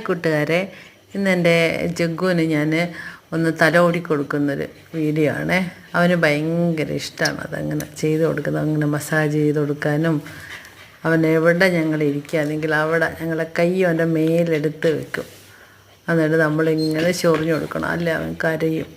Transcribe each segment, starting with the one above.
കൂട്ടുകാരെ, ഇന്ന് എൻ്റെ ജഗ്ഗുവിന് ഞാൻ ഒന്ന് തലോടി കൊടുക്കുന്നൊരു വീഡിയോ ആണേ. അവന് ഭയങ്കര ഇഷ്ടമാണ് അതങ്ങനെ ചെയ്ത് കൊടുക്കുന്നത്, അങ്ങനെ മസാജ് ചെയ്ത് കൊടുക്കാനും. അവൻ എവിടെ ഞങ്ങൾ ഇരിക്കുകയാണെങ്കിൽ അവിടെ ഞങ്ങളെ കൈ അവൻ്റെ മേലെടുത്ത് വെക്കും. എന്നിട്ട് നമ്മളിങ്ങനെ ചൊറിഞ്ഞു കൊടുക്കണം, അല്ലേ അവൻ കരയും.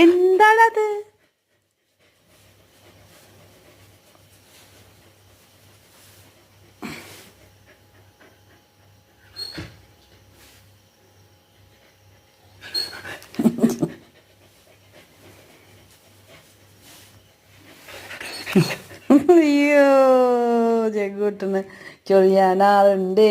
എന്താണത്? അയ്യോ, ജഗ്ഗൂട്ടന് ചൊറിയാനാളുണ്ടേ.